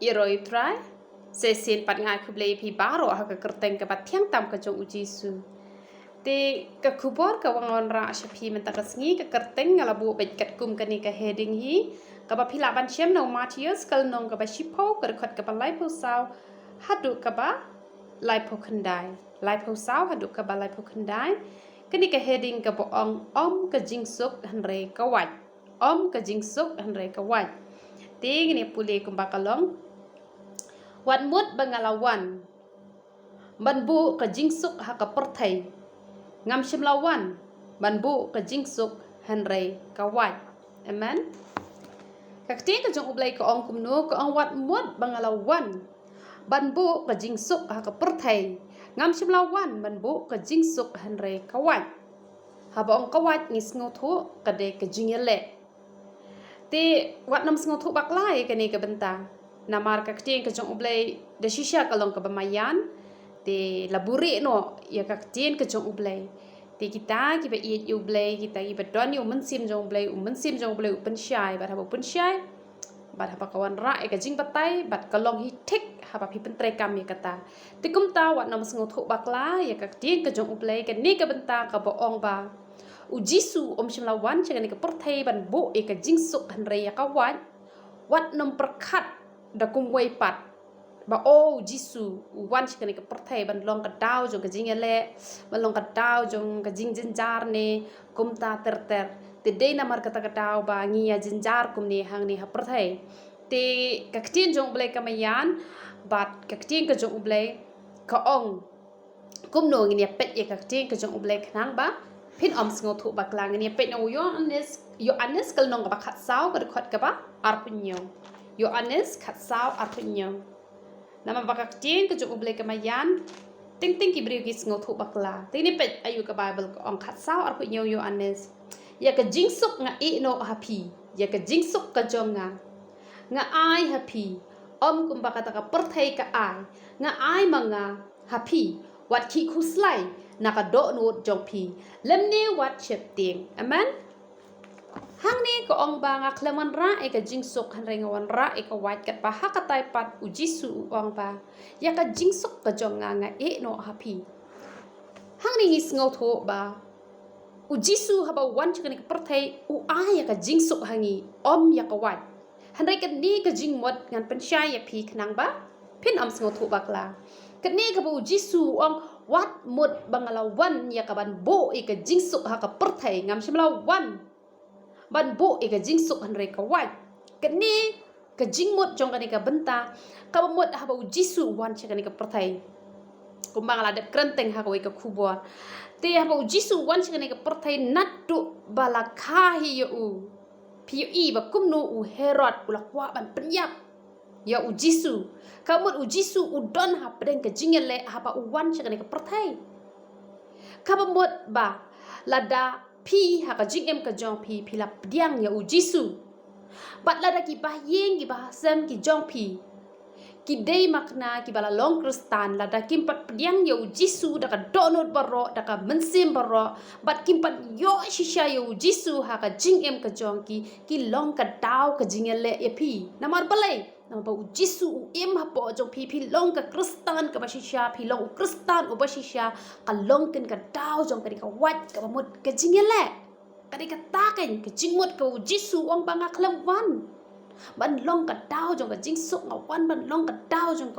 iroi try sesin pat ngai kublei pi baro ha ka kerteng ka pathiang tam ka jong ujisu te ka kubor ka wangon ra shapi men ta kasngi ka kerteng ngala bu bet kat kum ka ni ka heading hi ka ba phila ban chem no Matthias kal nong ka ba shipo ka khot ka ba lai pho saw hadu ka ba lai pho khandai lai pho saw hadu ka ba lai pho khandai ka ni ka heading ka bo ong om ka jingsuk hynrei kawait om ka jingsuk hynrei kawait te ni pule kum ba kalong wan mut bangalawan banbu ka jingsuk ha ka perthai ngam shimlawan banbu ka jingsuk hynrei kawait amen kakti ka jong ublai ka ong kumno ka ong wat mut bangalawan banbu ka jingsuk ha ka perthai ngam shimlawan banbu ka jingsuk hynrei kawait ha ba ong kawait ngis ngothu ka de ka jingele te wat nam ngothu baklai ka ni ka bentang namar kakti ka jong ublai de shisha kalong ka bamayan te laburi no ya kakti ka jong ublai te kita ki ba i ublai kita ki ba don yu mensim jong ublai mensim jong ublai upen syai ba ha upen syai ba ha kawan ra ka jing batai bat kalong hi thik ha ba pi pentre kam ya kata te kum ta wat nam ngothu bakla ya kakti ka jong ublai ka ni ka benta ka ba ong ba ujisu om shimlawan changani ka perthai ban bu e ka jingsuk hynrei ya kawat wat nam perkhat da kum wei pat ba o jisu wan changani ka perthai ban long ka dau jong ka jingele ban long ka dau jong ka jing jinjar ne kum ta ter ter te de namar ka ta ka dau ba ngi ya jinjar kum ne hang ni ha perthai te ka ktin jong blai ka mayan bat ka ktin ka jong blai ka ong kum no ngi ne pet ye ka ktin ka jong blai khnang ba pin om sngo thu baklang ni pet no yo anes kal nong ba khat saw ka khot ka ba arpunyo yo anes khat saw arpunyo nama ba ka tin ka jong ublai ka mayan ting ting ki bri ki sngo thu bakla te ni pet ayu ka bible ka ong khat saw arpunyo yo anes ya ka jingsuk nga e no happy ya ka jingsuk ka jong nga ai happy om kum ba ka ta ka perthai ka ai nga ai manga happy wat ki khuslai naka do no jong pi lemne wat chep ting amen hang ni ko ong ba nga kleman ra e ka jingsuk hynrei ngawan ra e ka wat kat pa ha ka tai pat ujisu ong ba ya ka jingsuk ka jong nga e no happy hang ni ngis ngau tho ba ujisu ha ba wan chakani ka perthai u a ya ka jingsuk hangi om ya ka wat hynrei ka ni ka jing mot ngan pen sha ya pi khnang ba pin am ngau tho bakla kani ka bu jisu ong wat mut bangalawan ya ka ban bo e ka jingsuk ha ka perthai ngam shimlawan ban bo e ka jingsuk hynrei ka wat kani ka jingmut jong kani ka benta ka mut ha ba jisu wan chakani ka perthai kumbang la de krenteng ha ka we ka khubor te ha ba jisu wan chakani ka perthai nattu bala khahi u pi i ba kumnu u herod ula kwa ban penyap ya ujisu kamut ujisu udon ha pedeng ke jingele ha pa uwan chakani ka perthai kabamut ba lada pi ha ka jingem ka jong pi phila pdiang ya ujisu bat lada ki ba yeng ki ba sem ki jong pi ki dei makna ki bala long kristan lada kimpat pdiang ya ujisu da ka donut baro da ka mensim baro bat kimpat yo shisha ya ujisu ha ka jingem ka jong ki long ka daw ka jingele ya pi namar balai nama ba ujisu im ha po jong pi long ka kristan ka basisha pi long kristan u basisha ka long ken ka daw jong ka ka wat ka mut ka jingele ka ka taken ka jingmut ka ujisu ong banga klamwan ban long ka daw jong ka jingsuk ngawan ban long ka daw jong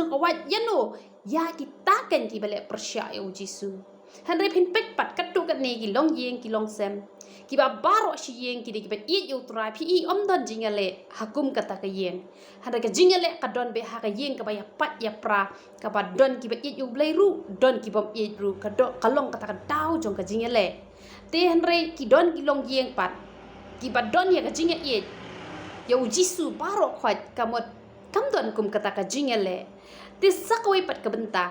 ka wat yano ya ki taken ki bale persya ya ujisu hynrei pin pek pat katu kat ni ki long yeng ki long sem ki ba baro shi yeng ki ba i yu trai pi i om don jingale hakum kata ka yeng hynrei ka jingale ka don be ha ka yeng ka ba ya pat ya pra ka ba don ki ba i yu blai ru don ki bom i ru ka do ka long kata ka daw jong ka jingale te hynrei ki don ki long yeng pat ki ba don ya ka jinga i ya ujisu baro khwat kamot kam don kum kata ka jingale te sakwe pat ka benta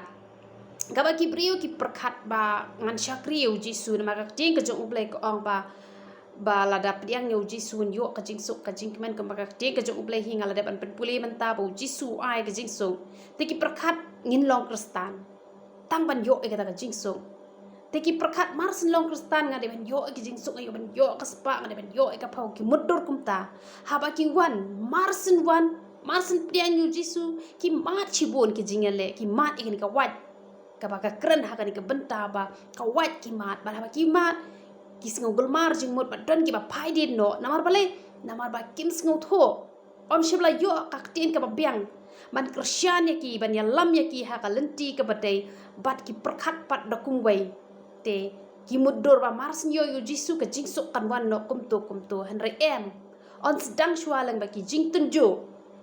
gaba ki brio ki perkhat ba ngan syakri ujisu na maka ting ka jong ublai ko ong ba lada pdiang ya ujisu yo ka jingsuk ka jingmen ka maka ting ka jong ublai hinga lada ban puli menta ba ujisu ai ka jingsuk te ki perkhat ngin long kristan tang ban yo e ka jingsuk te ki perkhat marsin long kristan ngade ban yo ki jingsuk ayo ban yo ka spa ngade ban yo ka pau ki mudur kumta ha ba ki wan marsin wan marsen piang yu jisu ki mat chibon ki jingale ki mat ikan ka wat ka ba ka kren ha ka ni ka benta ba ka wat ki mat ba ba ki mat ki sngo gulmar jing mot ba don ki ba pai din no namar bale namar ba kim sngo tho om shibla yo ka tin ka ba biang man krisyan ya ki ban ya lam ya ki ha ka lenti ka ba dei bat ki perkhat pat da kum wei te ki mudur ba marsen yo yu jisu ka jingsuk kan wan no kum to hynrei em on sedang swalang ba ki jing tunjo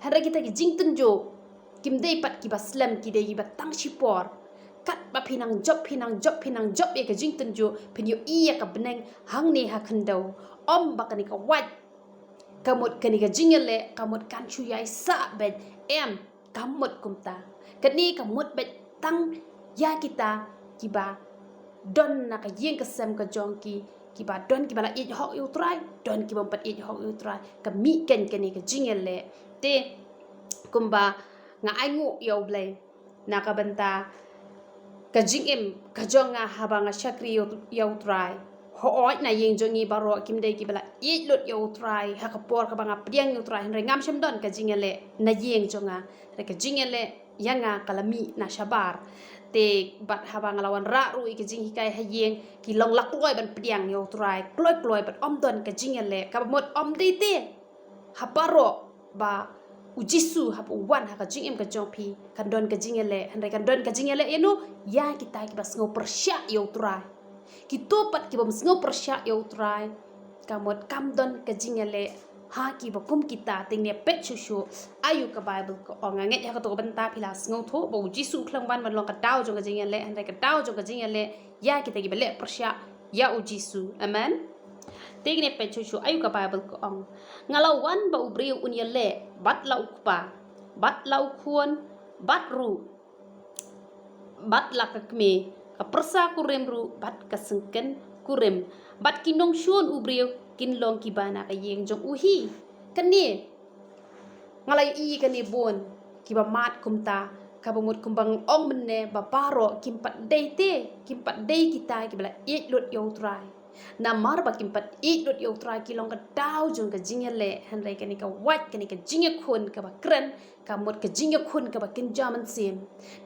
hynrei kita ki jing tunjo kim dei pat ki ba slam ki dei ba tang sipor kat ba pinang job ya ka jing tunjo pin yo iya ka beneng hang ne ha khandau om ba ka ni ka wat kamut ka ni ka jingale kamut kan chu yai sa bet em kamut kumta kani kamut bet tang ya kita ki ba don na ka yeng ka sem ka jongki ki ba don ki ba la ich hok yu trai don ki bom pat ich hok yu trai ka mi ken ka ni ka jingale te kumba nga ai ngu yo blai na ka benta ka jingem ka jonga haba nga shakri yo trai ho oi na yeng jongi baro kim dei ki bala ich lut yo trai ha ka por ka banga priang yo trai hynrei ngam shem don ka jingale na yeng jonga re ka jingale yanga kalami na shabar te bat haba ngalawan ra ru ki jing hikai ha yeng ki long lak loi ban priang yo trai kloi bat om don ka jingale ka mot om dei te ha baro ba ujisu hap uwan ha ka jingem ka jongpi kan don ka jingale hynrei kan don ka jingale eno ya kita ki bas ngo persya yo trai ki topat ki bom ngo persya yo trai kamot kam don ka jingale ha ki ba kum kita ting ne pet chu ayu ka bible ko onga nge ha ka to benta phila ngo tho bo ujisu khlang ban ban long ka daw jong ka jingale hynrei ka daw jong ka jingale ya kita ki bele persya ya ujisu amen Tigne pechuchu ayu ka Bible ko ang ngalawan ba ubriu unyale bat la ukpa bat la ukhuan bat ru bat la kakme ka persa kurem ru bat ka sengken kurem bat kinong shun ubriu kinlong kibana ka yeng jong uhi kani ngalay I kani bon kiba mat kumta kabamut kumbang ong menne ba paro kimpat deite kimpat dei kita kibala it lut yo try na marba kimpat it lut yo try kilong ka daw jong ka jingale hynrei kani ka wat kani ka jinge khun ka ba kren ka mut ka jinge khun ka ba kin jaman sim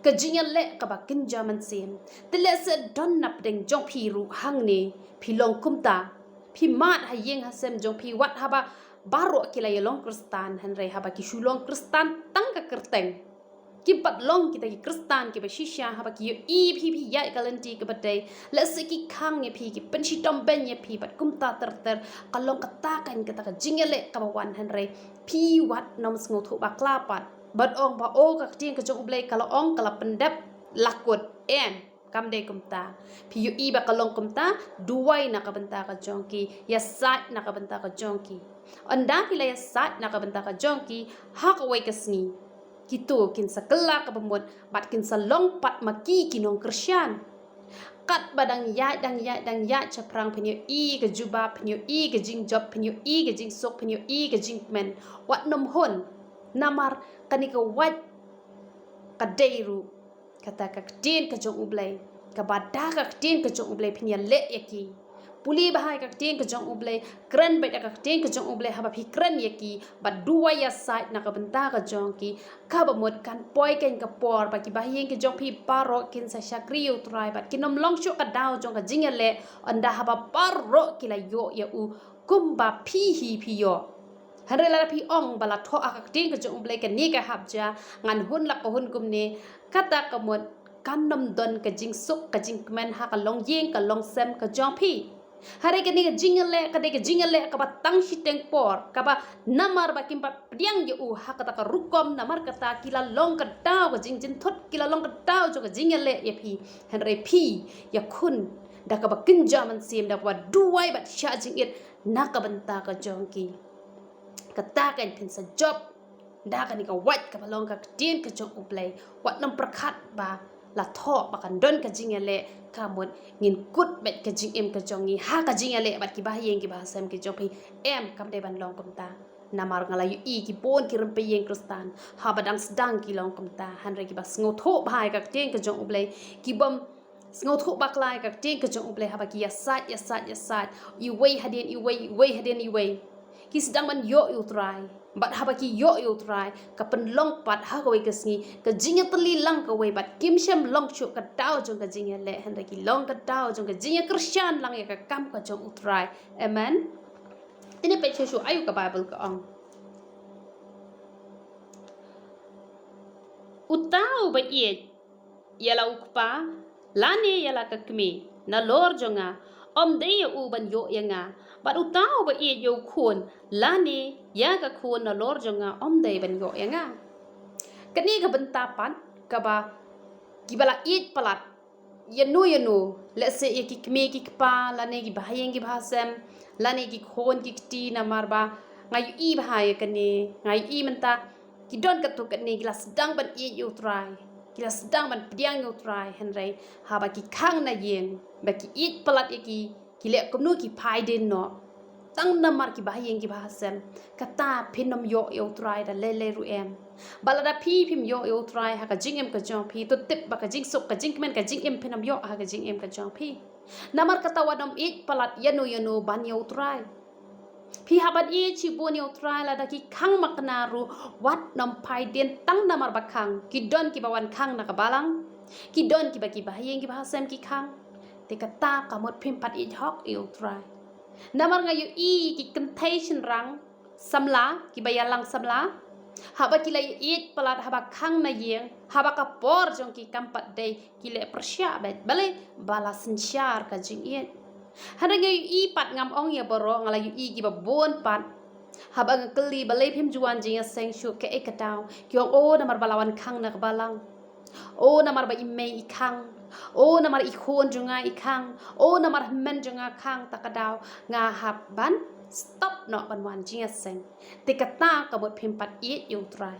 ka jingale ka ba kin jaman sim tele se don nap deng jong phi ru hang ni philong kumta phi mat ha yeng ha sem jong phi wat ha ba baro kila yelong kristan hynrei ha ba ki shulong kristan tang ka kerteng kimpat long kita ki kristan ki ba shisha ha ba ki I phi ya kalanti ka badai la se ki khang ye phi ki penshi tom ben ye phi bat kumta ter kalong kata kan kata ka jingele ka ba wan hynrei phi wat nom sngo thu ba kla pat bat ong ba o ka ting ka jong blai kala ong kala pendap lakut en kam de kumta phi yu I ba kalong kumta duwai na ka benta ka jongki ya sat na ka benta ka jongki anda kila ya sat na ka benta ka jongki ha ka wai ka sni Kitu kin sakela ka pembuat bat kin salong pat maki kinong Krisyan kat badang ya caprang penyo I ke juba penyo I ke jing job penyo I ke jing sok penyo I ke jing men wat nom hon namar kanika wat kadeiru kata ka tin ka jong ublai ka bada ka tin ka jong ublai pinya le yaki puli bahai ka tin ka jong ublai kren bet ka tin ka jong ublai haba phi kren yaki ba dua ya side na ka benta ka jong ki ka ba mod kan poi ken ka por ba ki ba yen ki jong phi paro kin sa shakri utrai ba kinom long sho ka daw jong ka jingale anda haba paro ki la yo ya u kumba phi hi phi yo hare la phi ong bala tho ak tin ka jong ublai ka ni ka habja ngan hun la ko hun kum ni kata ka mod kan nom don ka jingsuk ka jingmen ha ka long yeng ka long sem ka jong phi Hari kini ke jingale ka batang siteng por ka ba namar ba kimpa priang je u ha kata ka rukom namar kata kila long ka daw ka jingjin thot kila long ka daw jo ka jingale ya phi hynrei phi ya khun da ka ba kinjaman sim da ba duai ba sha jingit na ka banta ka jongki kata kan pin sa job da ka ni ka wat ka ba long ka tin ka jong uplay wat nam prakhat ba la tho ba kan don ka jingale kamut ngin kut bet ka jing em ka jongi ha ka jingale bat ki ba yeng ki ba sem ki jopi em kam de ban long kumta namar ngala yu I ki pon ki rempe yeng kristan ha badang sedang ki long kumta hynrei ki ba sngo tho bhai ka teng ka jong ublei ki bom sngo tho ba klai ka teng ka jong ublei ha ba ki ya sat I wei hadien ki sedang man yo yu try bat habaki yo utrai ka penlong pat ha ka ke sngi ka jinga teli lang ka we bat kim shem long chu ka dau jong ka jinga le hen ki long ka dau jong ka jinga Christian lang ya ka kam ka jong utrai amen ini pe chu ayu ka Bible ka ong utau ba ye yala ukpa lani yala ka kmi na lor jonga om de ya u ban yo yanga bat utau ba ye yo khun lani ya ka khun na lor jonga om de ban yo yanga kani ka bentapan ka ba gibala it palat yanu let's say ki kmi ki pa lani ki bahayeng ki bahasem lani ki khon ki ti na marba ngai i bahaya kani ngai i menta ki don ka to kani gila sedang ban i yo try gila sedang ban piang yo try hynrei haba ki khang na yeng ba ki it palat ki le komnu ki pai den no tang namar ki bahayeng ki bahasem kata phinom yo try da le ru em balada phim yo try ha ka jing em ka jong phi to tip ba ka jing sok ka jing men ka jing em phinom yo ha ka jing em ka jong phi namar kata wadom it palat yanu ban yo try phi habat e chi bon yo try la da ki khang makna ru wat nam pai den tang namar ba khang ki don ki bawan khang na ka balang ki don ki ba ki bahayeng ki bahasem ki khang te kata kamot phim pat it hok yo try namar ngayu i ki temptation rang samla ki bayalang samla haba ki lai it palat haba khang na yeng haba ka por jong ki kampat dei ki le persya bet bale bala sinchar ka jing it hana ngayu i pat ngam ong ya boro ngala yu i ki ba bon pat haba ngakli bale phim juan jing seng shu ke ekataw ki ong o namar balawan khang na balang o namar ba imei i khang o namar i khon junga i khang o namar men junga khang takadaw nga hab ban stop no ban wan jing seng te kata ka bot phim pat it yo try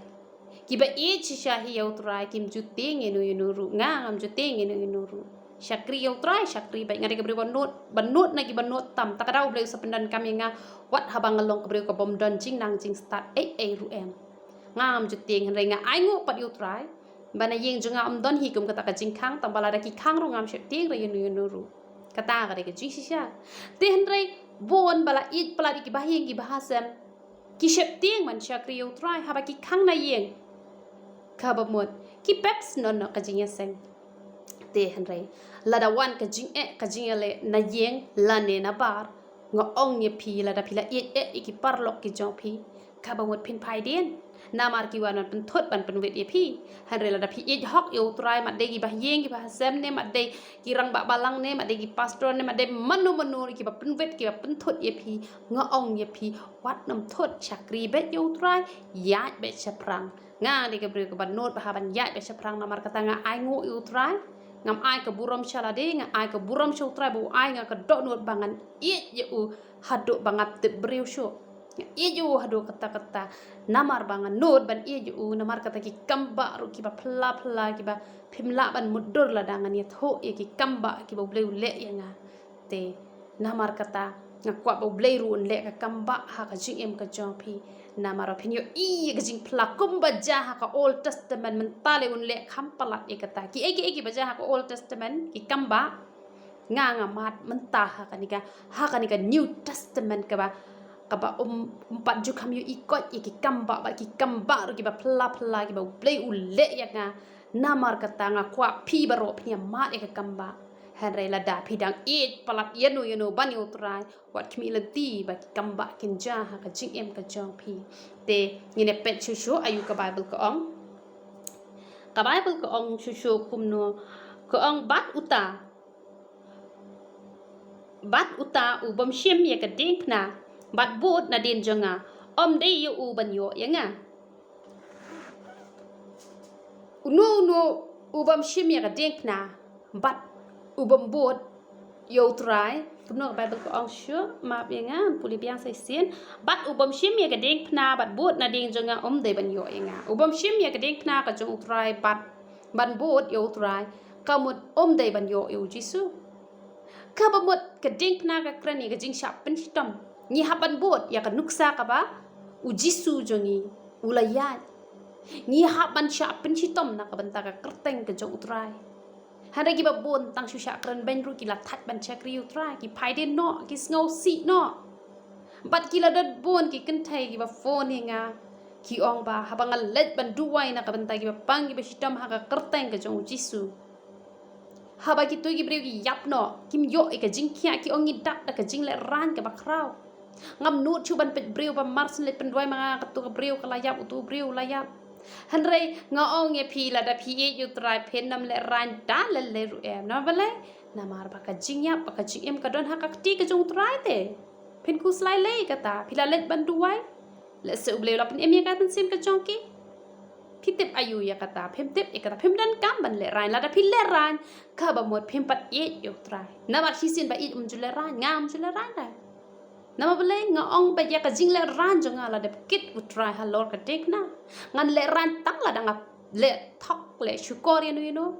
ki ba it chi sha hi yo try kim ju ting enu ru nga ngam ju ting enu ru syakri yo try syakri ba ngari ka bri banut na ki banut tam takadaw ble sapendan kami nga wat habang ngalong ka bri ka bom don jing nang jing start ai ru em ngam ju ting hynrei nga ai ngo pat yo try bana yeng junga don hi kum kata ka jing khang tam bala da ki khang ru ngam she ting re enu ru kata ka de jing shisha te hynrei bon bala it pala ki bahayeng ki bahasem ki shep ting man syakri yo try haba ki khang na yeng ka ba mot ki peps non no ka jing seng te hynrei lada wan ka jing le na yeng la ne na bar nga ong ye phi lada phila it ki parlok ki jong phi ka ba mot phin phai den namar ki wan pen thot ban pen wet ye phi hynrei lada phi it hok yo try mat de ki bahayeng ki bahasem ne mat de ki rang ba balang ne mat de ki pastor ne mat de manu ki ba pen wet ki ba pen thot ye phi nga ong ye phi wat nam thot chakri bet yo try ya bet chaprang nga de ke bri ko ban not ba ban ya bet chaprang namar kata nga ai ngo yo try ngam ai ka buram chalade nga ai ka buram show try bu ai nga ka dok not bangan it ye u hado bangat te brew show it ye u hado kata namar bangan not ban it ye u namar kata ki kamba ru ki ba phla ki ba phimla ban mudur la dangan ye tho ye ki kamba ki ba blew le ye nga te namar kata nga kwa ba blew ru le ka kamba ha ka jing em ka jong phi namar phin yo i ka jing phla kumba ja ha ka old testament mentale un le kham palat e kata ki eki ba ja ha ka old testament ki kamba nga mat menta ha ka ni ka new testament ka ba pat ju kham yo i ko ki kamba ba ki kamba ru ki ba phla ki ba play u le ya nga namar kata nga kwa phi ba ro phia mat e ka kamba hynrei la da phidang it palat yenu ban yo try wat khmi la ti ba ki kamba kin ja ha ka jing em ka jong phi te ngine pet chu ayu ka Bible ka ong chu kum no ka ong bat uta u bom shem ye ka ding na bat bot na din jonga om de yu u ban yo yanga no u bom shem ye ka ding na bat u bom bot yo try kumno Bible ko ong shu ma yanga puli biang sai sin bat u bom shem ye ka ding na bat bot na ding jonga om de ban yo yanga u bom shem ye ka ding na ka jong try bat ban bot yo try kamut om de ban yo jisu ka ba mot ka ding na ka krani ka jing shap pen chitom ni haban bot ya ka nuksa ka ba u jisu jongi ulaya ni haban shap pen chitom na ka banta ka kerteng ka jong utrai hada ki ba bon tang shu sha kran ben ru ki la that ban chakri utrai ki phaide no ki snow si no bat kila dat bon ki kentai ki ba phone hinga ki ong ba habangal let ban duwai na kabanta ki ba pang ki ba shitam ha ka kerteng ka jong jisu haba ki tu ki breu ki yap no kim yo e ka jing kya ki ong dak da ka jing le ran ka ba kraw ngam nut chu ban pet breu ba mars le pen duai ma ka tu ka breu ka la yap tu breu la yap hynrei nga ong ye phi la da phi e yu trai pen nam le ran da le ru em na bale na mar ba ka jing yap ba ka jing em ka don ha ka ti ka jong trai te pen ku slai le ka ta phi la let ban duai le se ubleu la pen em ye ka tan sim ka jong ki phi tip ayu ya kata phem tip e kata phem dan kam ban le ran la da phi le ran ka ba mot phem pat e yu trai na mar hi sin ba i ju le ran ngam ju le ran da na ma bale nga ong ba ya ka jing le ran jo nga la de kit u try ha lor ka tek na ngan le ran tak la danga le thok le shukor you know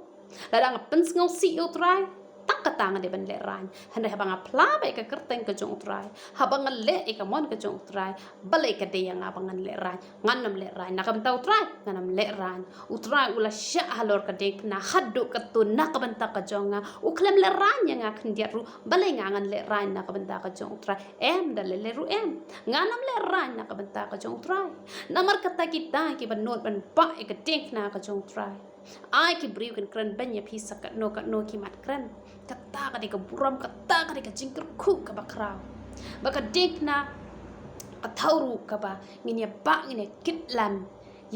la danga pens ngau si u try tak ka tang de ban le ran han de banga pla ba ka kerteng ka jong try ha banga le e ka mon ka jong try bale ka de nga bangan le ran ngan nam le ran na ka tau try nganam le ran u try ula sha ha lor ka dek na haddu ka tu na ka ban ta ka jonga u klem le ran nga khndiat ru bale nga ngan le ran na ka ban ta ka jong try em da le ru em nganam le ran na ka ban ta ka jong try namar kata kita ki ban not ban ba e ka dek na ka jong try ai ki briu kan kran banya phi sakat no ki mat kran kata ka de ka buram kata ka de ka jingker khu ka bakraw baka dek na ka thauru ka ba nginya ba ngine kitlan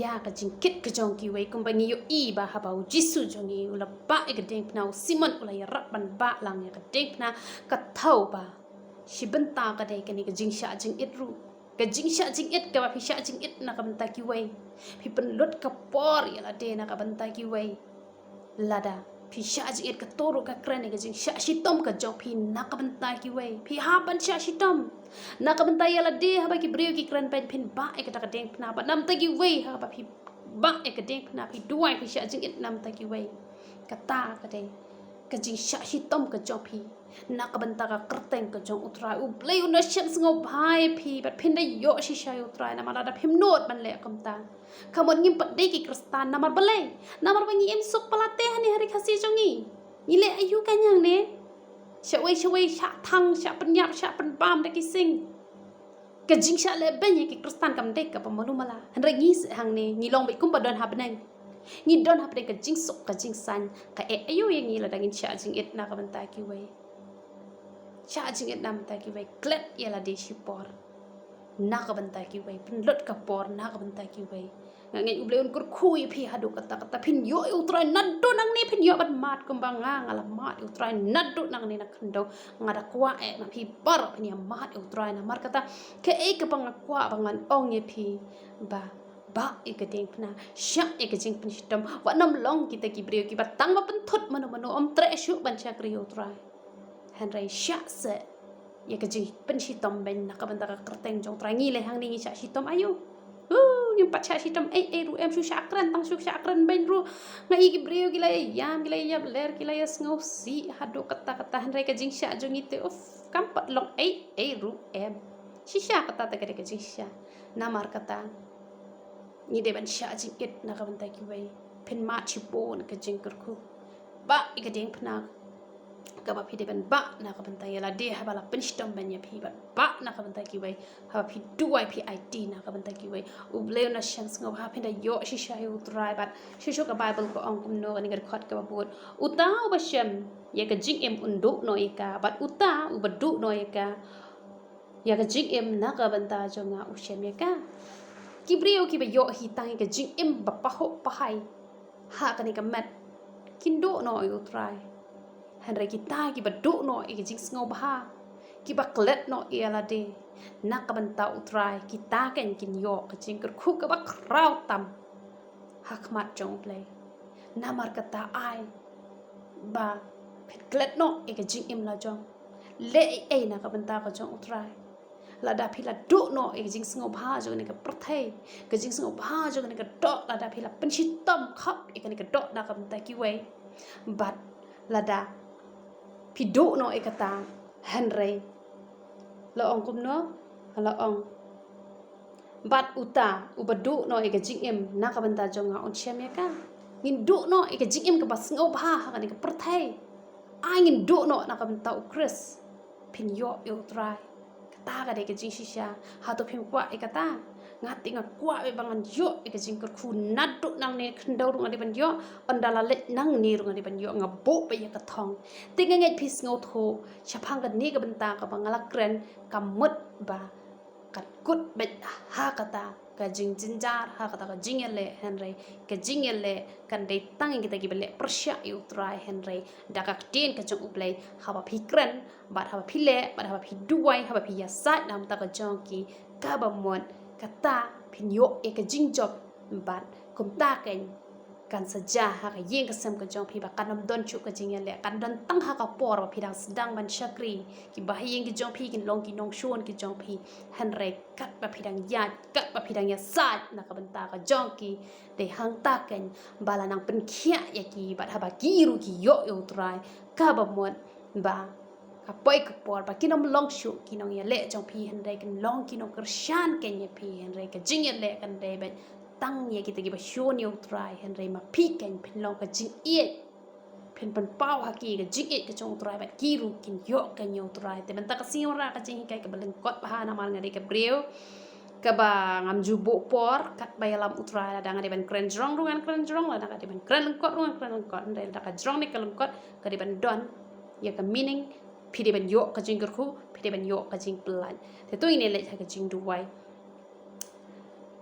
ya ka jingkit ka jong ki wei kum ba ngi yo i ba ha ba jisu jong i ula ba e ka dek na simon ula ya rap ban ba lang ya ka dek na ka thau ba shibenta ka de ka ni ka jingsha jing itru ka jingsha jing it ka ba phi sha jing it na ka banta ki wei phi pen lot ka por ya la de na ka banta ki wei lada phi sha jing it ka toru ka kran ka jing sha shi tom ka jong phi na ka banta ki wei phi ha ban sha shi tom na ka banta ya la de ha ba ki breu ki kran pen phin ba e ka ta ka deng na ba nam ta ki wei ha ba phi ba e ka deng na phi duai phi sha jing it nam ta ki wei ka ta ka de ka jing sha shi tom ka jong phi na ka banta ka kerteng ka jong utrai u bleu na shem sngo bhai phi bat phin da yo shi sha utrai na mala da phim not ban le kam ta kamon ngim pat de ki kristan na mar bale na mar bangi em sok palate hani hari khasi jongi ni le ayu kanyang ne shawai sha thang sha penyap sha pen pam da ki sing ka jing sha le ben ki kristan kam de ka pamonu mala han re ngi hang ne ni long be kum ba don ha benang ni don ha ka jingsuk ka jingsan ka e ayu yang ni la dangin sha jing it na ka banta ki wei sha jing it nam ta ki wei klet ya la de shipor na ka banta ki wei pin lot ka por na ka banta ki wei ngai u bleun kur khui phi hadu kata phin yo u trai naddo nang ni phin yo ban mat kum bang ngala mat u trai naddo nang ni na khando ngada kwa e ma phi par phin ya mat u trai na mar kata ke e ka bang kwa bangan ong ye phi ba e ka ding pna sha e ka jing pin shitam wa nam long kita ki breu ki batang ba pen thot mano om tre shu ban cha kri u trai hynrei sha se ya ka jing pen shitam ben na ka ban ta ka kerteng jong trai ngi le hang ni sha shitam ayu yung pacha shitam ru em shu shakran tang shu shakran ben ru ngai ki breu ki la yam ki la yab ler ki la yas ngau si hadu kata hynrei ka jing sha jong ite of kam pat long ru em shisha kata ta ka jing sha namar kata ni de ban sha jing it na ka ban ta ki wei pin ma chi bon ka jing kur khu ba I ka ding pna ka ba phi de ban ba na ka ban ta ya la de ha ba la pin stom ban ya phi ba na ka ban ta ki wei ha phi duai phi it na ka ban ta ki wei u bleu na shams ngau ha phin da yo shi sha yu trai bat shi shu ka bible ko ong kum no ani ga khot ka ba bot uta ba shem ya ka jing em undu no ika bat uta u ba du no ika ya ka jing em na ka ban ta jo nga u shem ya ka ki breu ki ba yo hi tang ka jing em ba pa ho pa hai ha ka ni ka mat kin do no yu trai hynrei kita ki ba do no e jing sngo ba ki ba klet no e la de na ka ban ta u trai kita ken kin yo ka jing kur khu ka ba kraw tam hak mat jong play na mar ka ta ai ba klet no e ka jing em la jong le e na ka ban ta ka jong u trai la da phi la do no e jing sngo ba jo ni ka prathai ka jing sngo ba jo ni ka do la da phi la pen shi tom khap e ka ni ka do na ka ban ta ki wei but la da phi do no e ka ta hynrei la ong kum no la ong but uta u ba do no e ka jing em na ka ban ta jo nga on chem ya ka ngin do no e ka jing em ka ba sngo ba ha ka ni ka prathai ai ngin do no na ka ban ta u chris phin yo trai tata ka de ka jing shisha ha to phim kwa ikata ngati nga kwa be bangan yo ka jing kur khu nadu nang ne khandau rung adi ban yo pandala let nang ni rung adi ban yo nga bo be ya ka thong tinga ngai phis ngau tho chapang ka ni ka banta ka bangala kren ka mut ba kat kut bet ha kata ka jing jinjar ha kata ka jingele hynrei ka jingele kan dei tang kita gi bele persya yu trai hynrei da ka tin ka jong uplei ha ba phikran ba ha ba phile ba ha ba phiduai ha ba phiya sat nam ta ka jong ki ka ba mon kata phinyo e ka jing job bat kum ta ken kan saja ha ka yeng ka sem ka jong phi ba kanam don chu ka jingele kan don tang ha ka por ba phidang sedang ban syakri ki ba yeng ki jong phi kin long ki nong shon ki jong phi hynrei kat ba phidang yat kat ba phidang ya sat na ka banta ka jong ki de hang ta ken bala nang pen khia ya ki ba ha ba ki ru ki yo yo trai ka ba mon ba ka poi ka por ba kinom long shu kinong ya le jong phi hynrei kin long kinong kershan ken ya phi hynrei ka jing ya le kan de ba tăng ye kita gi ba shon yo try hynrei ma phi ken phin long ka jing e phin pan pau ha ki ka jing e ka chong try ba ki ru kin yo ka nyo try te ban ta ka siu ra ka jing kai ka balen kot ba na mal ngari ka breu ka ba ngam ju bo por kat ba lam utrai la dang ban kren jrong rungan kren jrong la dang ban kren lengkot rungan kren lengkot ndai la ka jrong ni ka lengkot ka di ban don ya ka meaning phi de ban yo ka jing kur khu phi de ban yo ka jing plan te tu ini le ka jing du wai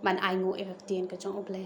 man ai ngu e ka tien ka chong oble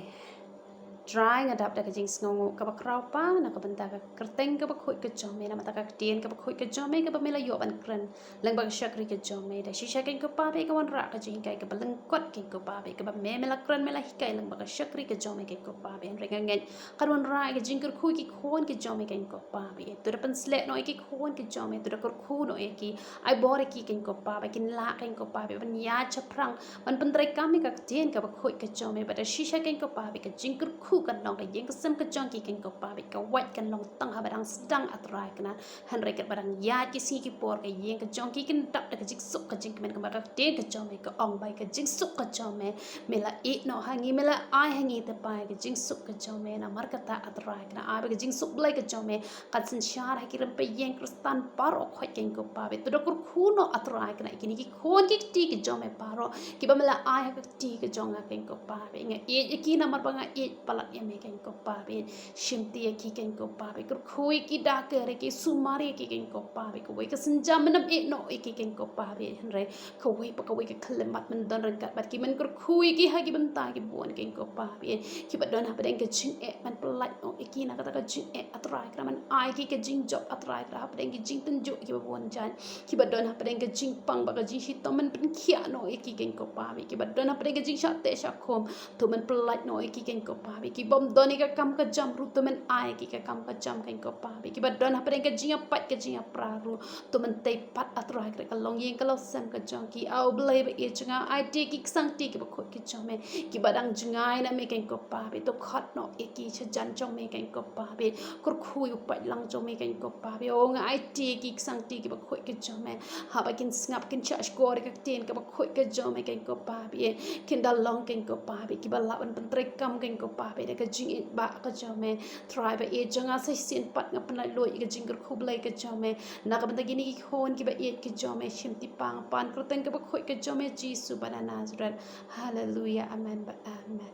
try ngadap da ka jing sngongu ka ba krau pa na ka banta ka kerteng ka ba khoi ka chong me na mata ka tien ka ba khoi ka chong me ka ba mela yo ban kren lang ba shakri ka chong me da shisha ken ka pa be ka wan ra ka jing kai ka ba lang kot ken ka pa be ka ba me mela kren mela hikai lang ba ka shakri ka chong me ken ka pa be en reng ngen kan wan ra ka jing kur khu ki khon ki chong me ken ka pa be tu da pan sle no ki khon ki chong me tu da kur khu no e ki ai bor ki ken ka pa be kin la ken ka pa be ban ya chaprang man pan trai kam ka tien ka ba khoi ka chong me ba da shisha ken ka pa be ka jing kur khu kan long ka yeng ka sem ka chong ki ken ka pa be ka wat kan long tang ha barang sedang atrai kana hynrei kat barang ya ki si ki por ka yeng ka chong ki kin tap da ka jing suk ka jing men ka ba ka te ka chong me ka ong bai ka jing suk ka chong me mela e no hangi mela ai hangi te pai ka jing suk ka chong me na mar ka ta atrai kana a be ka jing suk blai ka chong me kat sin shar ha ki ram pe yeng kristan par o khoi ken ka pa be tu da kur khu no atrai kana ki ni ki khon ki ti ki chong me paro ki ba mela ai ha ka ti ka chong ha ken ka pa be nga e ki na mar ba nga e palat ya me ken ko pa be shimti ki ken ko pa be kur khoi ki da ke re ki sumari ki ken ko pa be ko wei ka sinja manam e no e ki ken ko pa be hynrei ko wei pa ko wei ka khlemat man don ran kat bat ki man kur khoi ki ha ki ban ta ki bon ken ko pa be ki ba don ha ba den ka jing e man plat no e ki na ka ta ka jing e atrai ka man ai ki ka jing job atrai ka ha ba den ki jing tan jo ki ba bon jan ki ba don ha ba den ka jing pang ba ka jing shi to man pen khia no e ki ken ko pa be ki ba don ha ba den ka jing sha te sha khom to man plat no e ki ken ko pa be ki bom doni ka kam ka jam ru to men ai ki ka kam ka jam ken ko pa be ki ba don ha pa ka jinga pat ka jinga pra ru to men te pat atrai ka long yen ka lo sam ka jong ki au blai ba e jinga ai te ki sang ti ki ba khot ki jong me ki ba dang jingai na me ken ko pa be to khot no e ki cha jan jong me ken ko pa be kur khu yu pa lang jong me ken ko pa be o nga ai te ki sang ti ki ba khot ki jong me ha ba kin snap kin cha skor ka ten ka ba khot ka jong me ken ko pa be kin da long ken ko pa be ki ba la ban tre kam ken ko pa be ka jing it ba ka jong me try ba e janga sai sin pat nga pan lai loi ka jing kur khu blai ka jong me na ka ban ta gini ki khon ki ba e ki jong me shim ti pang pan kur ten ka ba khoi ka jong me jisu ba na nazareth hallelujah amen ba amen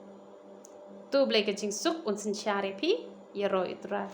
tu blai ka jing suk un sin share pi ye ro itrai